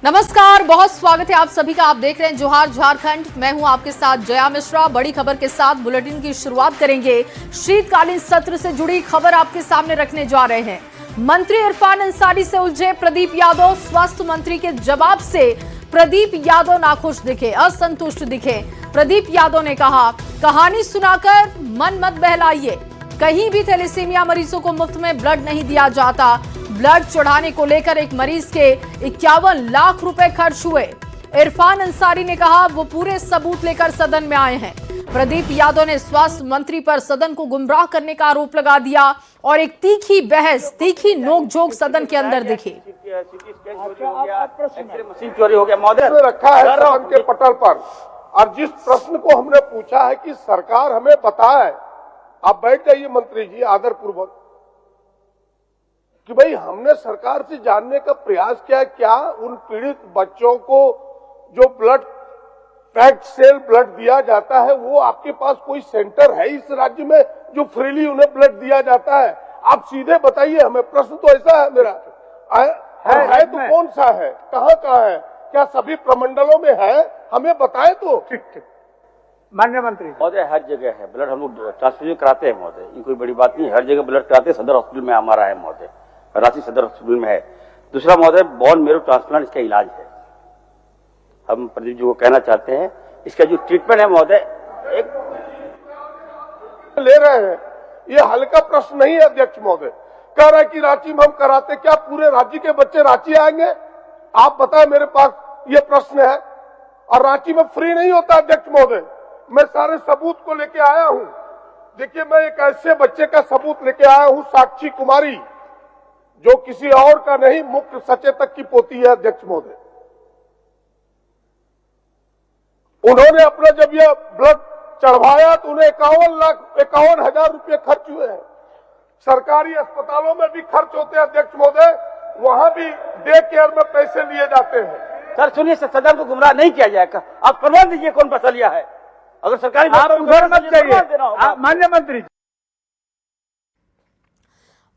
नमस्कार, बहुत स्वागत है आप सभी का। आप देख रहे हैं जोहार झारखंड। मैं हूं आपके साथ जया मिश्रा। बड़ी खबर के साथ बुलेटिन की शुरुआत करेंगे। शीतकालीन सत्र से जुड़ी खबर आपके सामने रखने जा रहे हैं। मंत्री इरफान अंसारी से उलझे प्रदीप यादव। स्वास्थ्य मंत्री के जवाब से प्रदीप यादव नाखुश दिखे, असंतुष्ट दिखे। प्रदीप यादव ने कहा, कहानी सुनाकर मन मत बहलाइए। कहीं भी थैलेसीमिया मरीजों को मुफ्त में ब्लड नहीं दिया जाता। ब्लड चढ़ाने को लेकर एक मरीज के 51 लाख रुपए खर्च हुए। इरफान अंसारी ने कहा वो पूरे सबूत लेकर सदन में आए हैं। प्रदीप यादव ने स्वास्थ्य मंत्री पर सदन को गुमराह करने का आरोप लगा दिया और एक तीखी बहस, तीखी नोकझोंक सदन के अंदर दिखी। मशीन चोरी हो गया महोदय, रखा है सदन के पटल पर। और जिस प्रश्न को हमने पूछा है कि सरकार हमें बताए, आप बैठ जाइए मंत्री जी आदर पूर्वक, कि भाई हमने सरकार से जानने का प्रयास किया, क्या उन पीड़ित बच्चों को जो ब्लड पैक्ड सेल ब्लड दिया जाता है, वो आपके पास कोई सेंटर है इस राज्य में जो फ्रीली उन्हें ब्लड दिया जाता है? आप सीधे बताइए हमें। प्रश्न तो ऐसा है मेरा, है तो कौन सा है, कहाँ है, क्या सभी प्रमंडलों में है? हमें बताए तो। ठीक। माननीय मंत्री महोदय, हर जगह है ब्लड, हम लोग ट्रांसफ्यूजन कराते हैं महोदय, ये कोई बड़ी बात नहीं, हर जगह ब्लड कराते हैं। सदर हॉस्पिटल में हमारा है महोदय, रांची सदर हॉस्पिटल में है। दूसरा महोदय, बोन मेरो ट्रांसप्लांट इसका इलाज है। हम प्रदीप जी को कहना चाहते हैं, इसका जो ट्रीटमेंट है महोदय, एक ले रहे हैं, ये हल्का प्रश्न नहीं है अध्यक्ष महोदय। कह रहा है कि रांची में हम कराते, क्या पूरे राज्य के बच्चे रांची आएंगे? आप बताएं, मेरे पास ये प्रश्न है। और रांची में फ्री नहीं होता अध्यक्ष महोदय। मैं सारे सबूत को लेके आया हूं। देखिए, मैं एक ऐसे बच्चे का सबूत लेके आया हूं, साक्षी कुमारी, जो किसी और का नहीं, मुख्य सचेतक की पोती है अध्यक्ष महोदय। उन्होंने अपना जब यह ब्लड चढ़वाया तो उन्हें 51,51,000 रुपये खर्च हुए हैं। सरकारी अस्पतालों में भी खर्च होते हैं अध्यक्ष महोदय, वहां भी डे केयर में पैसे लिए जाते हैं। सर सुनिए, सदन को गुमराह नहीं किया जाएगा। आप प्रमाण दीजिए कौन फसलिया है। अगर सरकारी उधर मत जाइए माननीय मंत्री।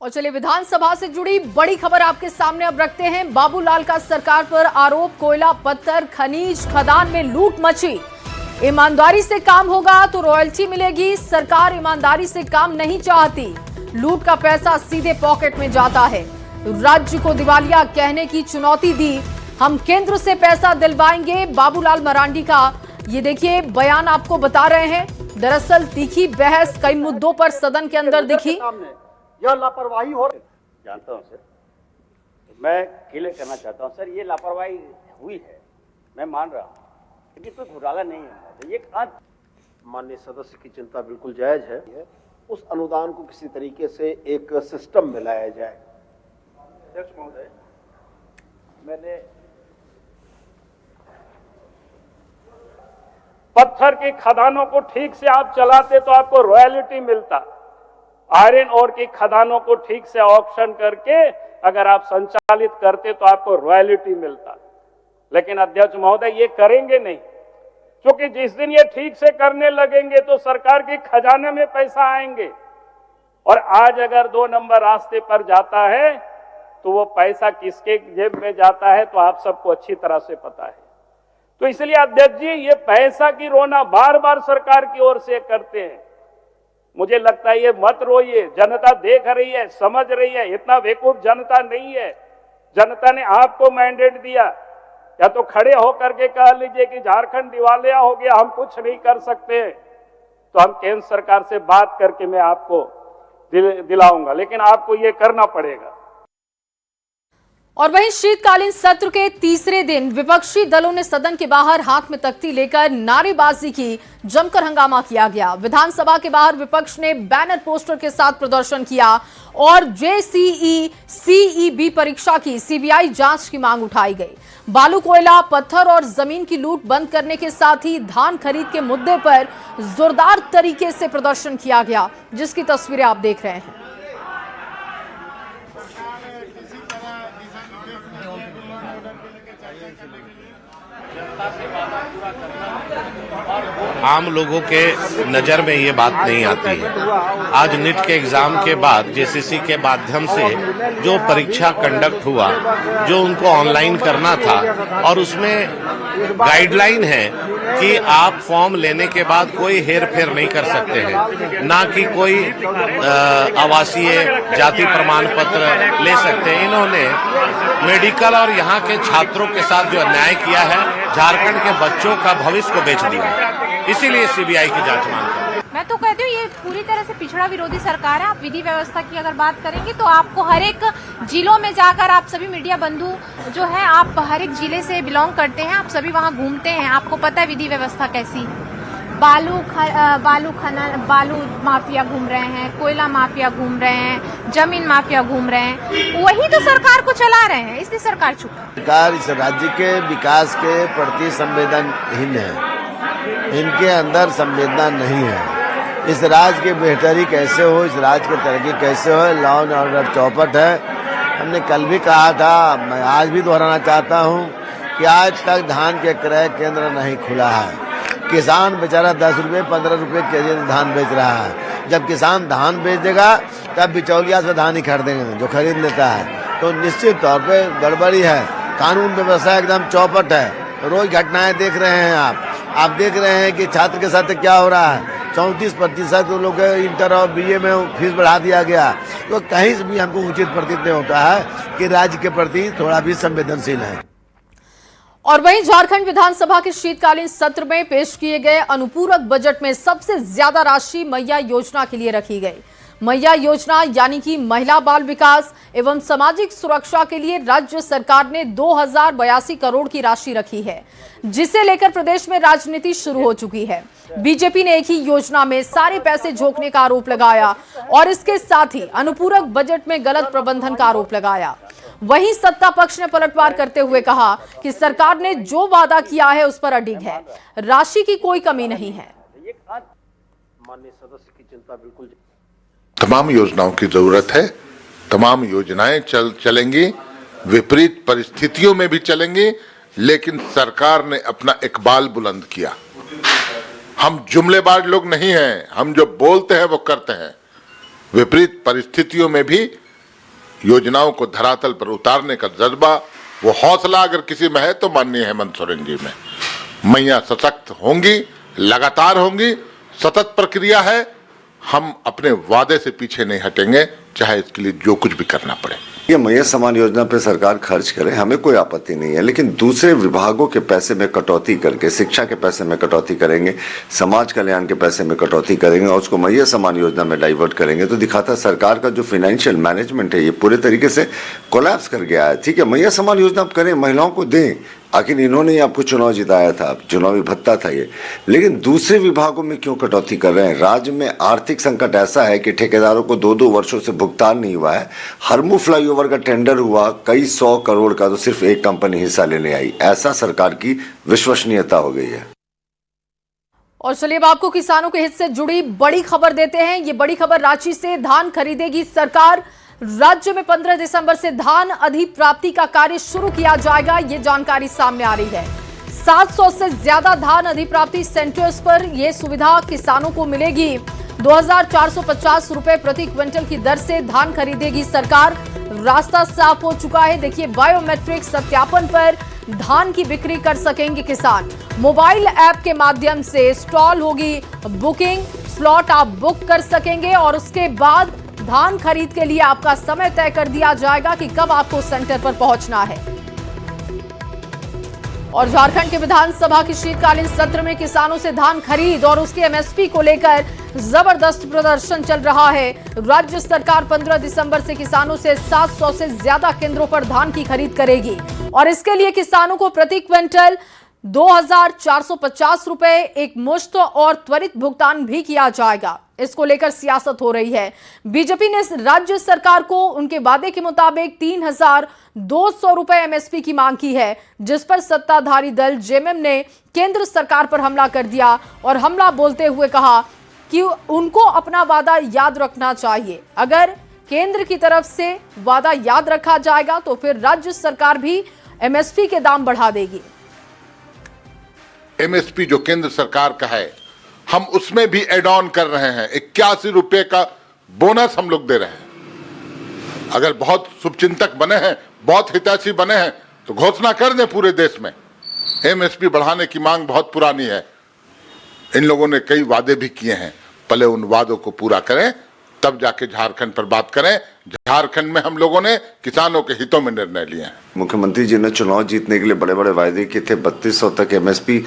और चलिए, विधानसभा से जुड़ी बड़ी खबर आपके सामने अब रखते हैं। बाबूलाल का सरकार पर आरोप, कोयला, पत्थर, खनिज खदान में लूट मची। ईमानदारी से काम होगा तो रॉयल्टी मिलेगी। सरकार ईमानदारी से काम नहीं चाहती, लूट का पैसा सीधे पॉकेट में जाता है। राज्य को दिवालिया कहने की चुनौती दी, हम केंद्र से पैसा दिलवाएंगे। बाबूलाल मरांडी का ये देखिए बयान आपको बता रहे हैं। दरअसल तीखी बहस कई मुद्दों पर सदन के अंदर दिखी। यह लापरवाही हो रही, जानता हूं सर, मैं क्लियर करना चाहता हूं सर, ये लापरवाही हुई है, मैं मान रहा हूं, लेकिन कोई घोटाला नहीं है। ये माननीय सदस्य की चिंता बिल्कुल जायज है। उस अनुदान को किसी तरीके से एक सिस्टम में लाया जाए। अध्यक्ष महोदय, मैंने पत्थर की खदानों को ठीक से आप चलाते तो आपको रॉयल्टी मिलता। आयरन ओर की खदानों को ठीक से ऑक्शन करके अगर आप संचालित करते तो आपको रॉयल्टी मिलता। लेकिन अध्यक्ष महोदय ये करेंगे नहीं, क्योंकि जिस दिन ये ठीक से करने लगेंगे तो सरकार के खजाने में पैसा आएंगे। और आज अगर 2 नंबर रास्ते पर जाता है तो वो पैसा किसके जेब में जाता है तो आप सबको अच्छी तरह से पता है। तो इसलिए अध्यक्ष जी, ये पैसा की रोना बार बार सरकार की ओर से करते हैं। मुझे लगता है ये मत रोइए, जनता देख रही है, समझ रही है, इतना बेवकूफ जनता नहीं है। जनता ने आपको मैंडेट दिया, या तो खड़े होकर के कह लीजिए कि झारखंड दिवालिया हो गया, हम कुछ नहीं कर सकते, तो हम केंद्र सरकार से बात करके मैं आपको दिलाऊंगा, लेकिन आपको ये करना पड़ेगा। और वहीं शीतकालीन सत्र के तीसरे दिन विपक्षी दलों ने सदन के बाहर हाथ में तख्ती लेकर नारेबाजी की, जमकर हंगामा किया गया। विधानसभा के बाहर विपक्ष ने बैनर पोस्टर के साथ प्रदर्शन किया और जेसीई सीईबी परीक्षा की सीबीआई जांच की मांग उठाई गई। बालू, कोयला, पत्थर और जमीन की लूट बंद करने के साथ ही धान खरीद के मुद्दे पर जोरदार तरीके से प्रदर्शन किया गया, जिसकी तस्वीरें आप देख रहे हैं। आम लोगों के नज़र में ये बात नहीं आती है। आज नीट के एग्जाम के बाद जेसीसी के माध्यम से जो परीक्षा कंडक्ट हुआ, जो उनको ऑनलाइन करना था, और उसमें गाइडलाइन है कि आप फॉर्म लेने के बाद कोई हेर फेर नहीं कर सकते हैं, ना कि कोई आवासीय जाति प्रमाण पत्र ले सकते हैं। इन्होंने मेडिकल और यहाँ के छात्रों के साथ जो अन्याय किया है, झारखंड के बच्चों का भविष्य को बेच दिया, इसीलिए सीबीआई की जांच मांग कर। मैं तो कहती हूँ ये पूरी तरह से पिछड़ा विरोधी सरकार है। आप विधि व्यवस्था की अगर बात करेंगे तो आपको हर एक जिलों में जाकर, आप सभी मीडिया बंधु जो है, आप हर एक जिले से बिलोंग करते हैं, आप सभी वहाँ घूमते हैं, आपको पता है विधि व्यवस्था कैसी। बालू माफिया घूम रहे हैं, कोयला माफिया घूम रहे हैं, जमीन माफिया घूम रहे हैं, वही तो सरकार को चला रहे हैं, इसलिए सरकार चुप है। सरकार इस राज्य के विकास के प्रति संवेदनहीन है, इनके अंदर संवेदना नहीं है। इस राज्य की बेहतरी कैसे हो, इस राज्य की तरक्की कैसे हो, लॉ एंड ऑर्डर चौपट है। हमने कल भी कहा था, मैं आज भी दोहराना चाहता हूँ कि आज तक धान के क्रय केंद्र नहीं खुला है। किसान बेचारा 10 रुपये 15 रुपये केजी धान बेच रहा है। जब किसान धान बेच देगा तब बिचौलिया से धान ही खरीदेंगे जो खरीद लेता है। तो निश्चित तौर पे गड़बड़ी है, कानून व्यवस्था एकदम चौपट है। रोज घटनाएं देख रहे हैं आप देख रहे हैं कि छात्र के साथ क्या हो रहा है। 34% लोग इंटर और बीए में फीस बढ़ा दिया गया। तो कहीं से भी हमको उचित प्रतीत नहीं होता है कि राज्य के प्रति थोड़ा भी संवेदनशील है। और वहीं झारखंड विधानसभा के शीतकालीन सत्र में पेश किए गए अनुपूरक बजट में सबसे ज्यादा राशि मैया योजना के लिए रखी गई। मैया योजना यानी कि महिला बाल विकास एवं सामाजिक सुरक्षा के लिए राज्य सरकार ने 2082 करोड़ की राशि रखी है, जिसे लेकर प्रदेश में राजनीति शुरू हो चुकी है। बीजेपी ने एक ही योजना में सारे पैसे झोंकने का आरोप लगाया और इसके साथ ही अनुपूरक बजट में गलत प्रबंधन का आरोप लगाया। वहीं सत्ता पक्ष ने पलटवार करते हुए कहा कि सरकार ने जो वादा किया है उस पर अडिग है, राशि की कोई कमी नहीं है। माननीय सदस्य की चिंता बिल्कुल। तमाम योजनाओं की जरूरत है, तमाम योजनाएं चलेंगी, विपरीत परिस्थितियों में भी चलेंगी, लेकिन सरकार ने अपना इकबाल बुलंद किया। हम जुमलेबाज लोग नहीं हैं, हम जो बोलते हैं वो करते हैं। विपरीत परिस्थितियों में भी योजनाओं को धरातल पर उतारने का जज्बा, वो हौसला अगर किसी में है तो माननीय हेमंत सोरेन जी में। मैया सशक्त होंगी, लगातार होंगी, सतत प्रक्रिया है। हम अपने वादे से पीछे नहीं हटेंगे, चाहे इसके लिए जो कुछ भी करना पड़े। ये मैया समान योजना पे सरकार खर्च करे, हमें कोई आपत्ति नहीं है, लेकिन दूसरे विभागों के पैसे में कटौती करके, शिक्षा के पैसे में कटौती करेंगे, समाज कल्याण के पैसे में कटौती करेंगे और उसको मैया समान योजना में डाइवर्ट करेंगे, तो दिखाता है सरकार का जो फाइनेंशियल मैनेजमेंट है ये पूरे तरीके से कोलैप्स कर गया है। ठीक है, मैया समान योजना आप करें, महिलाओं को दें, आखिर इन्होंने ही आपको चुनाव जिताया था, चुनावी भत्ता था ये, लेकिन दूसरे विभागों में क्यों कटौती कर रहे हैं? राज्य में आर्थिक संकट ऐसा है कि ठेकेदारों को 2-2 वर्षों से भुगतान नहीं हुआ है। हरमू फ्लाईओवर का टेंडर हुआ कई 100 करोड़ का, तो सिर्फ एक कंपनी हिस्सा लेने आई। ऐसा सरकार की विश्वसनीयता हो गई है। और चलिए अब आपको किसानों के हित से जुड़ी बड़ी खबर देते हैं। ये बड़ी खबर, रांची से धान खरीदेगी सरकार। राज्य में 15 दिसंबर से धान अधिप्राप्ति का कार्य शुरू किया जाएगा, ये जानकारी सामने आ रही है। 700 से ज्यादा धान अधिप्राप्ति सेंटर्स पर यह सुविधा किसानों को मिलेगी। 2450 रुपए प्रति क्विंटल की दर से धान खरीदेगी सरकार। रास्ता साफ हो चुका है। देखिए, बायोमेट्रिक सत्यापन पर धान की बिक्री कर सकेंगे किसान। मोबाइल ऐप के माध्यम से स्टॉल होगी बुकिंग, स्लॉट आप बुक कर सकेंगे और उसके बाद धान खरीद के लिए आपका समय तय कर दिया जाएगा कि कब आपको सेंटर पर पहुंचना है। और झारखंड के विधानसभा के शीतकालीन सत्र में किसानों से धान खरीद और उसके एमएसपी को लेकर जबरदस्त प्रदर्शन चल रहा है। राज्य सरकार 15 दिसंबर से किसानों से 700 से ज्यादा केंद्रों पर धान की खरीद करेगी और इसके लिए किसानों को प्रति क्विंटल 2450 रुपए एक मुश्त और त्वरित भुगतान भी किया जाएगा। इसको लेकर सियासत हो रही है। बीजेपी ने राज्य सरकार को उनके वादे के मुताबिक 3200 रुपए एमएसपी की मांग की है, जिस पर सत्ताधारी दल जेएमएम ने केंद्र सरकार पर हमला कर दिया और हमला बोलते हुए कहा कि उनको अपना वादा याद रखना चाहिए। अगर केंद्र की तरफ से वादा याद रखा जाएगा तो फिर राज्य सरकार भी एमएसपी के दाम बढ़ा देगी। एमएसपी जो केंद्र सरकार का है, हम उसमें भी एड ऑन कर रहे हैं। 81 रुपए का बोनस हम लोग दे रहे हैं। अगर बहुत शुभचिंतक बने हैं, बहुत हितैषी बने हैं, तो घोषणा कर दें पूरे देश में। एमएसपी बढ़ाने की मांग बहुत पुरानी है। इन लोगों ने कई वादे भी किए हैं, पहले उन वादों को पूरा करें, तब जाके झारखंड पर बात करें। झारखंड में हम लोगों ने किसानों के हितों में निर्णय लिए हैं। मुख्यमंत्री जी ने चुनाव जीतने के लिए बड़े बड़े वायदे किए थे, 3200 तक एमएसपी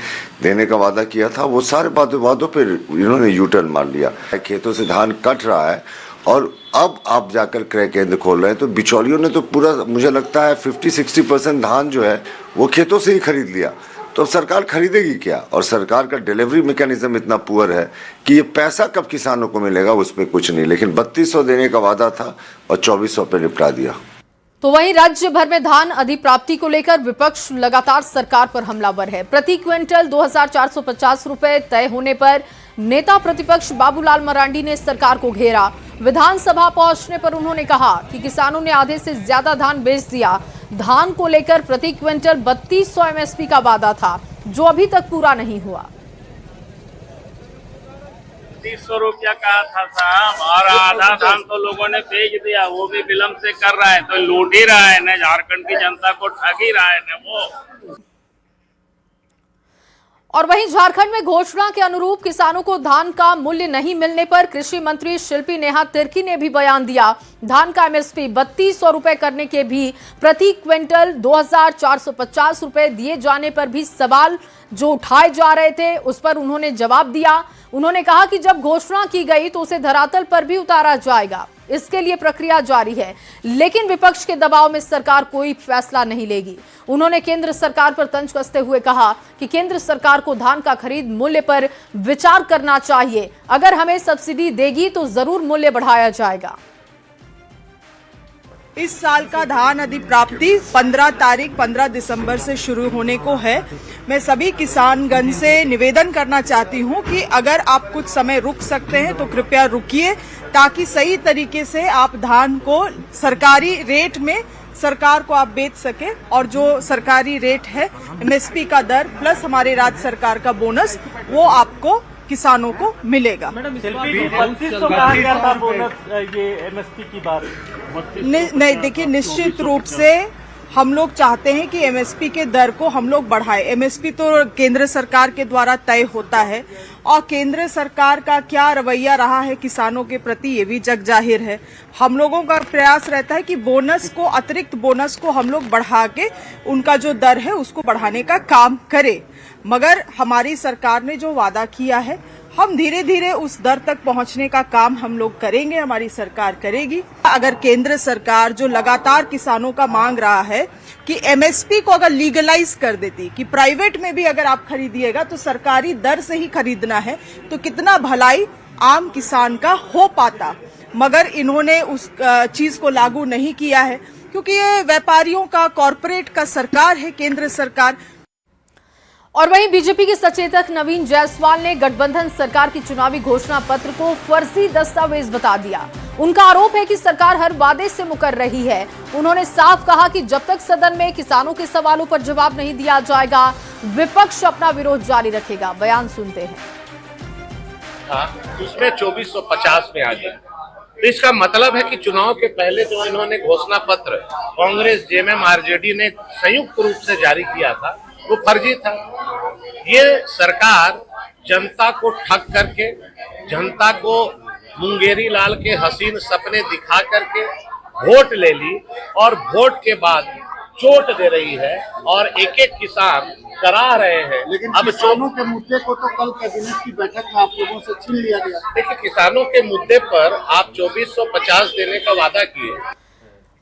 देने का वादा किया था। वो सारे वादों पर इन्होंने यू टर्न मार लिया। खेतों से धान कट रहा है और अब आप जाकर क्रय केंद्र खोल रहे हैं, तो बिचौलियों ने तो पूरा, मुझे लगता है 50-60% धान जो है वो खेतों से ही खरीद लिया। तो अब सरकार खरीदेगी क्या? और सरकार का डिलीवरी मैकेनिज्म इतना पुअर है कि ये पैसा कब किसानों को मिलेगा उसमें कुछ नहीं। लेकिन 3200 देने का वादा था और 2400 पे निपटा दिया। तो वहीं राज्य भर में धान अधिप्राप्ति को लेकर विपक्ष लगातार सरकार पर हमलावर है। प्रति क्विंटल 2450 रुपए तय होने पर नेता प्रतिपक्ष बाबूलाल मरांडी ने सरकार को घेरा। विधानसभा पहुंचने पर उन्होंने कहा कि किसानों ने आधे से ज्यादा धान बेच दिया। धान को लेकर प्रति क्विंटल 3200 एमएसपी का वादा था, जो अभी तक पूरा नहीं हुआ। 300 रुपया कहा था साहब, और आधा धान तो लोगों ने बेच दिया, वो भी विलम्ब से कर रहा है। तो लूट ही रहा है न, झारखंड की जनता को ठग ही रहा है न वो। और वहीं झारखंड में घोषणा के अनुरूप किसानों को धान का मूल्य नहीं मिलने पर कृषि मंत्री शिल्पी नेहा तिर्की ने भी बयान दिया। धान का एमएसपी 3200 रुपए करने के भी प्रति क्विंटल 2450 रुपए दिए जाने पर भी सवाल जो उठाए जा रहे थे, उस पर उन्होंने जवाब दिया। उन्होंने कहा कि जब घोषणा की गई तो उसे धरातल पर भी उतारा जाएगा, इसके लिए प्रक्रिया जारी है। लेकिन विपक्ष के दबाव में सरकार कोई फैसला नहीं लेगी। उन्होंने केंद्र सरकार पर तंज कसते हुए कहा कि केंद्र सरकार को धान का खरीद मूल्य पर विचार करना चाहिए। अगर हमें सब्सिडी देगी तो जरूर मूल्य बढ़ाया जाएगा। इस साल का धान अधिप्राप्ति 15 दिसंबर से शुरू होने को है। मैं सभी किसानगण से निवेदन करना चाहती हूं कि अगर आप कुछ समय रुक सकते हैं तो कृपया रुकिए, ताकि सही तरीके से आप धान को सरकारी रेट में सरकार को आप बेच सके। और जो सरकारी रेट है, एमएसपी का दर प्लस हमारे राज्य सरकार का बोनस, वो आपको किसानों को मिलेगा। मैडम, 3200 कहा गया था बोनस, ये एमएसपी की बात नहीं। देखिए, निश्चित रूप से हम लोग चाहते हैं कि एमएसपी के दर को हम लोग बढ़ाएं। एमएसपी तो केंद्र सरकार के द्वारा तय होता है, और केंद्र सरकार का क्या रवैया रहा है किसानों के प्रति, ये भी जग जाहिर है। हम लोगों का प्रयास रहता है कि बोनस को, अतिरिक्त बोनस को हम लोग बढ़ा के उनका जो दर है उसको बढ़ाने का काम करें। मगर हमारी सरकार ने जो वादा किया है, हम धीरे धीरे उस दर तक पहुंचने का काम हम लोग करेंगे, हमारी सरकार करेगी। अगर केंद्र सरकार जो लगातार किसानों का मांग रहा है कि एमएसपी को अगर लीगलाइज कर देती, कि प्राइवेट में भी अगर आप खरीदिएगा तो सरकारी दर से ही खरीदना है, तो कितना भलाई आम किसान का हो पाता। मगर इन्होंने उस चीज को लागू नहीं किया है, क्योंकि ये व्यापारियों का, कॉरपोरेट का सरकार है केंद्र सरकार। और वहीं बीजेपी के सचेतक नवीन जायसवाल ने गठबंधन सरकार की चुनावी घोषणा पत्र को फर्जी दस्तावेज बता दिया। उनका आरोप है कि सरकार हर वादे से मुकर रही है। उन्होंने साफ कहा कि जब तक सदन में किसानों के सवालों पर जवाब नहीं दिया जाएगा, विपक्ष अपना विरोध जारी रखेगा। बयान सुनते हैं। उसमें 2450 में आ गया। तो इसका मतलब है कि चुनाव के पहले जो इन्होंने घोषणा पत्र कांग्रेस, जेएमएम, आरजेडी ने संयुक्त रूप से जारी किया था, वो फर्जी था। ये सरकार जनता को ठग करके, जनता को मुंगेरी लाल के हसीन सपने दिखा करके वोट ले ली, और वोट के बाद चोट दे रही है और एक एक किसान करा रहे हैं। लेकिन अब किसानों के मुद्दे को तो कल कैबिनेट की बैठक में आप लोगों से छीन लिया गया। देखिए, किसानों के मुद्दे पर आप 2450 देने का वादा किए।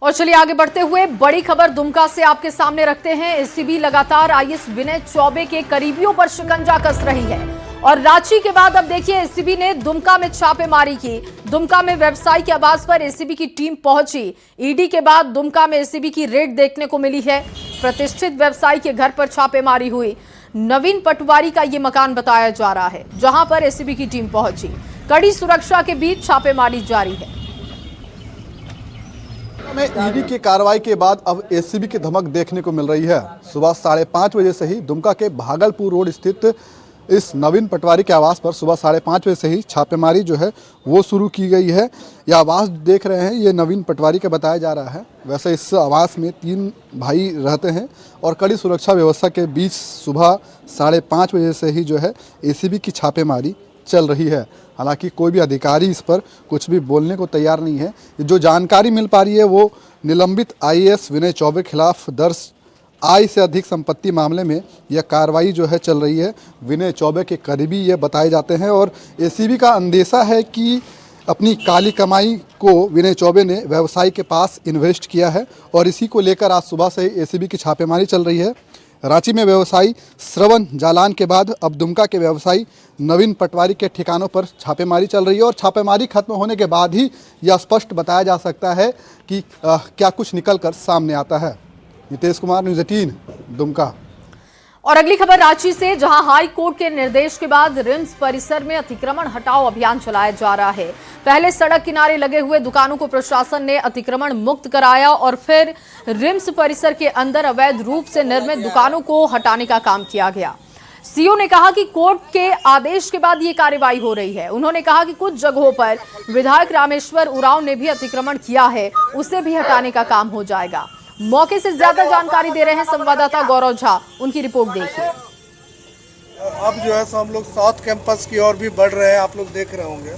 और चलिए आगे बढ़ते हुए बड़ी खबर दुमका से आपके सामने रखते हैं। एसीबी लगातार आईएएस विनय चौबे के करीबियों पर शिकंजा कस रही है, और रांची के बाद अब देखिए एसीबी ने दुमका में छापेमारी की। दुमका में व्यवसायी के आवास पर एसीबी की टीम पहुंची। ईडी के बाद दुमका में एसीबी की रेड देखने को मिली है। प्रतिष्ठित व्यवसायी के घर पर छापेमारी हुई। नवीन पटवारी का ये मकान बताया जा रहा है, जहां पर एसीबी की टीम पहुंची। कड़ी सुरक्षा के बीच छापेमारी जारी है। में ईडी की कार्रवाई के बाद अब एसीबी की धमक देखने को मिल रही है। सुबह 5:30 बजे से ही दुमका के भागलपुर रोड स्थित इस नवीन पटवारी के आवास पर सुबह 5:30 बजे से ही छापेमारी जो है वो शुरू की गई है। यह आवास देख रहे हैं, ये नवीन पटवारी का बताया जा रहा है। वैसे इस आवास में 3 भाई रहते हैं और कड़ी सुरक्षा व्यवस्था के बीच सुबह 5:30 बजे से ही जो है एसीबी की छापेमारी चल रही है। हालांकि कोई भी अधिकारी इस पर कुछ भी बोलने को तैयार नहीं है। जो जानकारी मिल पा रही है वो निलंबित IAS विनय चौबे के खिलाफ दर्ज आय से अधिक संपत्ति मामले में यह कार्रवाई जो है चल रही है। विनय चौबे के करीबी ये बताए जाते हैं और एसीबी का अंदेशा है कि अपनी काली कमाई को विनय चौबे ने व्यवसायी के पास इन्वेस्ट किया है और इसी को लेकर आज सुबह से एसीबी की छापेमारी चल रही है। रांची में व्यवसायी श्रवण जालान के बाद अब दुमका के व्यवसायी नवीन पटवारी के ठिकानों पर छापेमारी चल रही है और छापेमारी खत्म होने के बाद ही यह स्पष्ट बताया जा सकता है कि क्या कुछ निकल कर सामने आता है। नितेश कुमार, न्यूज़ 18 दुमका। और अगली खबर रांची से, जहां हाई कोर्ट के निर्देश के बाद रिम्स परिसर में अतिक्रमण हटाओ अभियान चलाया जा रहा है। पहले सड़क किनारे लगे हुए दुकानों को प्रशासन ने अतिक्रमण मुक्त कराया और फिर रिम्स परिसर के अंदर अवैध रूप से निर्मित दुकानों को हटाने का काम किया गया। सीओ ने कहा कि कोर्ट के आदेश के बाद ये कार्रवाई हो रही है। उन्होंने कहा कि कुछ जगहों पर विधायक रामेश्वर उरांव ने भी अतिक्रमण किया है, उसे भी हटाने का काम हो जाएगा। मौके से ज्यादा जानकारी दे रहे हैं संवाददाता गौरव झा, उनकी रिपोर्ट देखिए। अब जो है सो हम लोग साउथ कैंपस की ओर भी बढ़ रहे हैं, आप लोग देख रहे होंगे।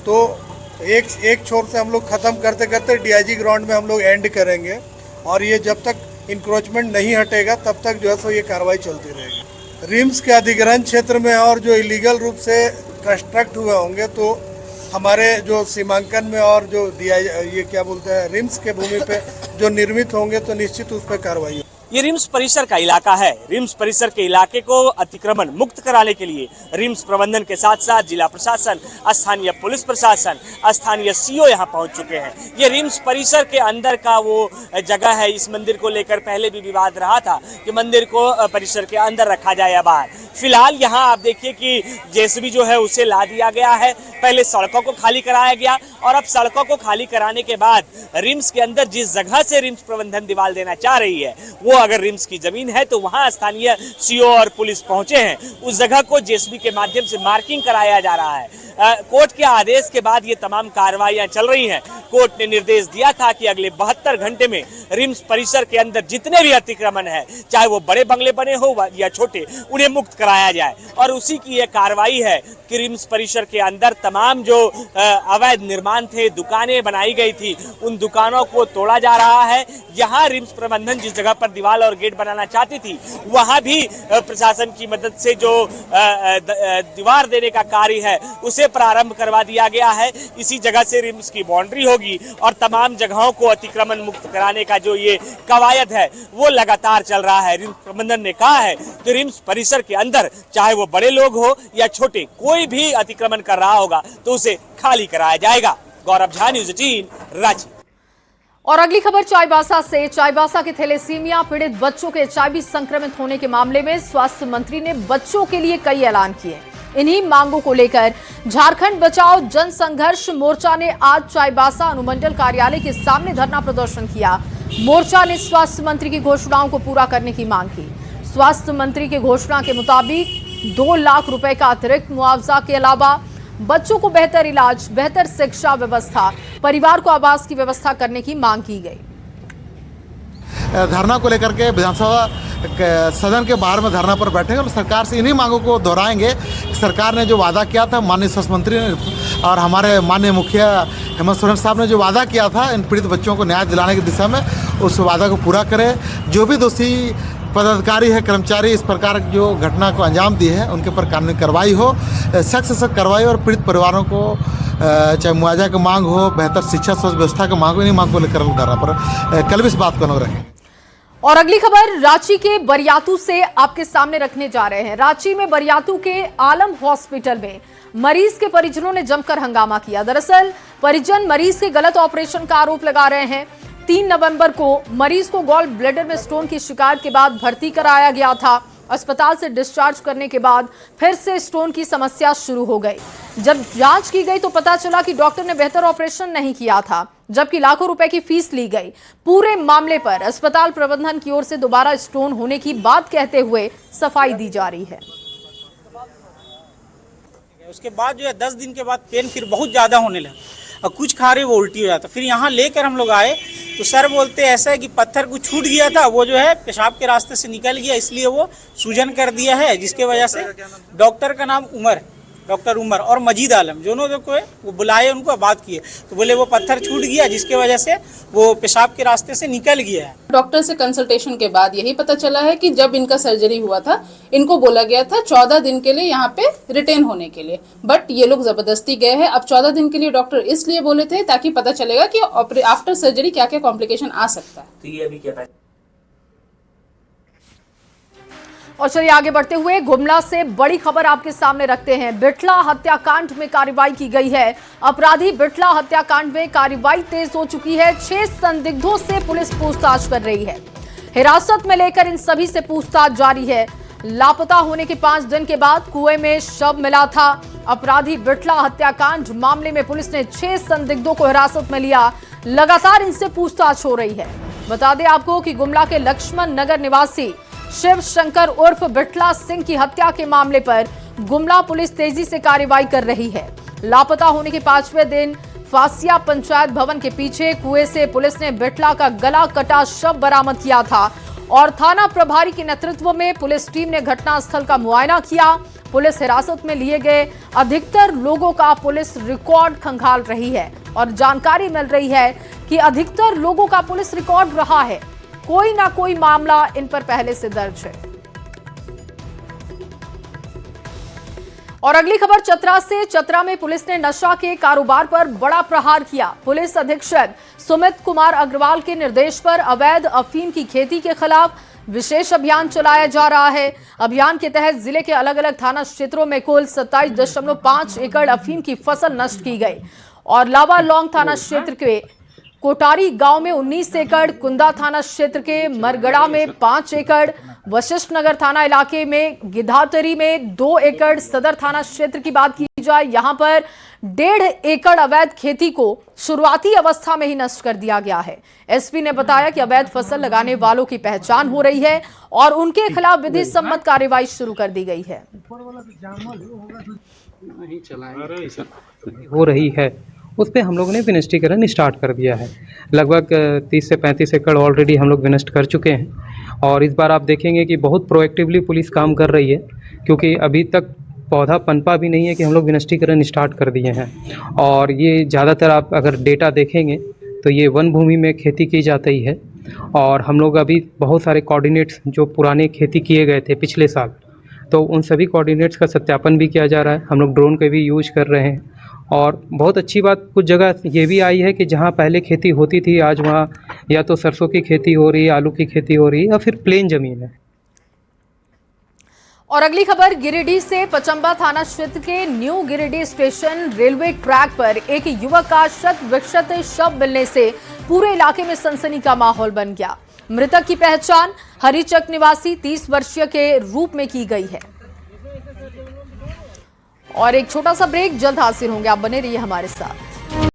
तो एक छोर से हम लोग खत्म करते करते डीआईजी ग्राउंड में हम लोग एंड करेंगे और ये जब तक इंक्रोचमेंट नहीं हटेगा तब तक जो है सो ये कार्रवाई चलती रहेगी। रिम्स के अधिग्रहण क्षेत्र में और जो इलीगल रूप से कंस्ट्रक्ट हुए होंगे तो हमारे जो सीमांकन में और जो ये क्या बोलते हैं रिम्स के भूमि पे जो निर्मित होंगे तो निश्चित उस पर कार्रवाई होगी। ये रिम्स परिसर का इलाका है। रिम्स परिसर के इलाके को अतिक्रमण मुक्त कराने के लिए रिम्स प्रबंधन के साथ साथ जिला प्रशासन, स्थानीय पुलिस प्रशासन, स्थानीय सीओ यहाँ पहुँच चुके हैं। ये रिम्स परिसर के अंदर का वो जगह है। इस मंदिर को लेकर पहले भी विवाद रहा था कि मंदिर को परिसर के अंदर रखा जाए या बाहर। फिलहाल यहाँ आप देखिए कि जेसीबी जो है उसे ला दिया गया है। पहले सड़कों को खाली कराया गया और अब सड़कों को खाली कराने के बाद रिम्स के अंदर जिस जगह से रिम्स प्रबंधन दीवार देना चाह रही है वो अगर रिम्स की जमीन है तो वहां स्थानीय सीओ और पुलिस पहुंचे हैं। उस जगह को जेसीबी के माध्यम से मार्किंग कराया जा रहा है। कोर्ट के आदेश के बाद ये तमाम कार्रवाइयां चल रही हैं। कोर्ट ने निर्देश दिया था कि अगले 72 घंटे में रिम्स परिसर के अंदर जितने भी अतिक्रमण है, चाहे वो बड़े बंगले बने हो या छोटे, उन्हें मुक्त कराया जाए। और उसी की ये कार्रवाई है कि रिम्स परिसर के अंदर तमाम जो अवैध निर्माण थे, दुकानें बनाई गई थी, उन दुकानों को तोड़ा जा रहा है। यहाँ रिम्स प्रबंधन जिस जगह पर दीवार और गेट बनाना चाहती थी वहां भी प्रशासन की मदद से जो दीवार देने का कार्य है उसे प्रारंभ करवा दिया गया है। इसी जगह से रिम्स की बाउंड्री होगी और तमाम जगहों को अतिक्रमण मुक्त कराने का जो ये कवायद है वो लगातार चल रहा है। रिम्स प्रबंधन ने कहा है कि रिम्स परिसर के अंदर चाहे वो बड़े लोग हो या छोटे, कोई भी अतिक्रमण कर रहा होगा तो उसे खाली कराया जाएगा। गौरव झा, न्यूज़ 18 रांची। और अगली खबर चाईबासा से। चाईबासा के थैलेसीमिया पीड़ित बच्चों के HIV संक्रमित होने के मामले में स्वास्थ्य मंत्री ने बच्चों के लिए कई ऐलान किए। इन्हीं मांगों को लेकर झारखंड बचाओ जन संघर्ष मोर्चा ने आज चाईबासा अनुमंडल कार्यालय के सामने धरना प्रदर्शन किया। मोर्चा ने स्वास्थ्य मंत्री की घोषणाओं को पूरा करने की मांग की। स्वास्थ्य मंत्री की घोषणा के मुताबिक 2 लाख रुपए का अतिरिक्त मुआवजा के अलावा बच्चों को बेहतर इलाज, बेहतर शिक्षा व्यवस्था, परिवार को आवास की व्यवस्था करने की मांग की गई। धरना को लेकर के विधानसभा सदन के बाहर में धरना पर बैठेंगे और सरकार से इन्हीं मांगों को दोहराएंगे। सरकार ने जो वादा किया था, माननीय स्वास्थ्य मंत्री ने और हमारे माननीय मुखिया हेमंत सोरेन साहब ने जो वादा किया था इन पीड़ित बच्चों को न्याय दिलाने की दिशा में, उस वादा को पूरा करें। जो भी दोषी पदाधिकारी है, कर्मचारी इस प्रकार जो घटना को अंजाम दिए हैं उनके ऊपर कानूनी कार्रवाई हो, सख्त से सख्त कार्रवाई और पीड़ित परिवारों को चाहे मुआवजा की मांग हो, बेहतर शिक्षा स्वास्थ्य व्यवस्था की मांग हो, इन्हीं मांग को लेकर धरना पर कल भी इस बात को न रखें। और अगली खबर रांची के बरियातू से आपके सामने रखने जा रहे हैं। रांची में बरियातू के आलम हॉस्पिटल में मरीज के परिजनों ने जमकर हंगामा किया। दरअसल परिजन मरीज के गलत ऑपरेशन का आरोप लगा रहे हैं। 3 नवंबर को मरीज को गॉल ब्लैडर में स्टोन की शिकायत के बाद भर्ती कराया गया था। अस्पताल से डिस्चार्ज करने के बाद फिर से स्टोन की समस्या शुरू हो गई। जब जांच की गई तो पता चला कि डॉक्टर ने बेहतर ऑपरेशन नहीं किया था। जबकि लाखों रुपए की फीस ली गई। पूरे मामले पर अस्पताल प्रबंधन की ओर से दोबारा स्टोन होने की बात कहते हुए सफाई दी जा रही है। उसके बाद जो है 10 दिन के बाद पेन फिर बहुत ज़्यादा होने लगा और कुछ खा रहे वो उल्टी हो जाता। फिर यहाँ लेकर हम लोग आए तो सर बोलते ऐसा है कि पत्थर को छूट गया था, वो जो है पेशाब के रास्ते से निकल गया, इसलिए वो सूजन कर दिया है, जिसके वजह से डॉक्टर का नाम डॉक्टर उमर और मजीद आलम दोनों को वो बुलाए, उनको बात किए तो बोले वो पत्थर छूट गया जिसके वजह से वो पेशाब के रास्ते से निकल गया है। डॉक्टर से कंसल्टेशन के बाद यही पता चला है कि जब इनका सर्जरी हुआ था इनको बोला गया था 14 दिन के लिए यहाँ पे रिटेन होने के लिए, बट ये लोग जबरदस्ती गए हैं। अब 14 दिन के लिए डॉक्टर इसलिए बोले थे ताकि पता चलेगा कि आफ्टर सर्जरी क्या क्या कॉम्प्लिकेशन आ सकता है। तो ये अभी क्या और चलिए आगे बढ़ते हुए गुमला से बड़ी खबर आपके सामने रखते हैं। बिटला हत्याकांड में कार्रवाई की गई है। अपराधी बिटला हत्याकांड में कार्रवाई तेज हो चुकी है। 6 संदिग्धों से पुलिस पूछताछ कर रही है। हिरासत में लेकर इन सभी से पूछताछ जारी है। लापता होने के 5 दिन के बाद कुएं में शव मिला था। अपराधी बिटला हत्याकांड मामले में पुलिस ने 6 संदिग्धों को हिरासत में लिया। लगातार इनसे पूछताछ हो रही है। बता दें आपको कि गुमला के लक्ष्मण नगर निवासी शिव शंकर उर्फ बिटला सिंह की हत्या के मामले पर गुमला पुलिस तेजी से कार्रवाई कर रही है। लापता होने के 5वें दिन फासिया पंचायत भवन के पीछे कुएं से पुलिस ने बिटला का गला कटा शव बरामद किया था और थाना प्रभारी के नेतृत्व में पुलिस टीम ने घटनास्थल का मुआयना किया। पुलिस हिरासत में लिए गए अधिकतर लोगों का पुलिस रिकॉर्ड खंगाल रही है और जानकारी मिल रही है कि अधिकतर लोगों का पुलिस रिकॉर्ड रहा है। कोई ना कोई मामला इन पर पहले से दर्ज है। और अगली खबर चतरा से। चतरा में पुलिस ने नशा के कारोबार पर बड़ा प्रहार किया। पुलिस अधीक्षक सुमित कुमार अग्रवाल के निर्देश पर अवैध अफीम की खेती के खिलाफ विशेष अभियान चलाया जा रहा है। अभियान के तहत जिले के अलग अलग थाना क्षेत्रों में कुल 27.5 एकड़ अफीम की फसल नष्ट की गई और लावालौंग थाना क्षेत्र के कोटारी गांव में 19 एकड़, कुंदा थाना क्षेत्र के मरगड़ा में 5 एकड़, वशिष्ठ नगर थाना इलाके में गिधातरी में 2 एकड़, सदर थाना क्षेत्र की बात की जाए यहां पर 1.5 एकड़ अवैध खेती को शुरुआती अवस्था में ही नष्ट कर दिया गया है। एसपी ने बताया कि अवैध फसल लगाने वालों की पहचान हो रही है और उनके खिलाफ विधि सम्मत कार्रवाई शुरू कर दी गई है। हो रही है उस पर हम लोगों ने विनिष्टीकरण स्टार्ट कर दिया है। लगभग 30 से 35 एकड़ ऑलरेडी हम लोग विनष्ट कर चुके हैं और इस बार आप देखेंगे कि बहुत प्रोएक्टिवली पुलिस काम कर रही है, क्योंकि अभी तक पौधा पनपा भी नहीं है कि हम लोग विनष्टीकरण स्टार्ट कर दिए हैं। और ये ज़्यादातर आप अगर डेटा देखेंगे तो ये वन भूमि में खेती की जाती है और हम लोग अभी बहुत सारे कोऑर्डिनेट्स जो पुराने खेती किए गए थे पिछले साल, तो उन सभी कोऑर्डिनेट्स का सत्यापन भी किया जा रहा है। हम लोग ड्रोन का भी यूज कर रहे हैं और बहुत अच्छी बात कुछ जगह ये भी आई है कि जहाँ पहले खेती होती थी आज वहाँ या तो सरसों की खेती हो रही है, आलू की खेती हो रही है या फिर प्लेन जमीन है। और अगली खबर गिरिडीह से। पचंबा थाना क्षेत्र के new Giridih station railway track पर एक युवक का शत विक्षत शव मिलने से पूरे इलाके में सनसनी का माहौल बन गया। मृतक की पहचान हरिचक निवासी 30 वर्षीय के रूप में की गई है। और एक छोटा सा ब्रेक जल्द हाजिर होंगे, आप बने रहिए हमारे साथ।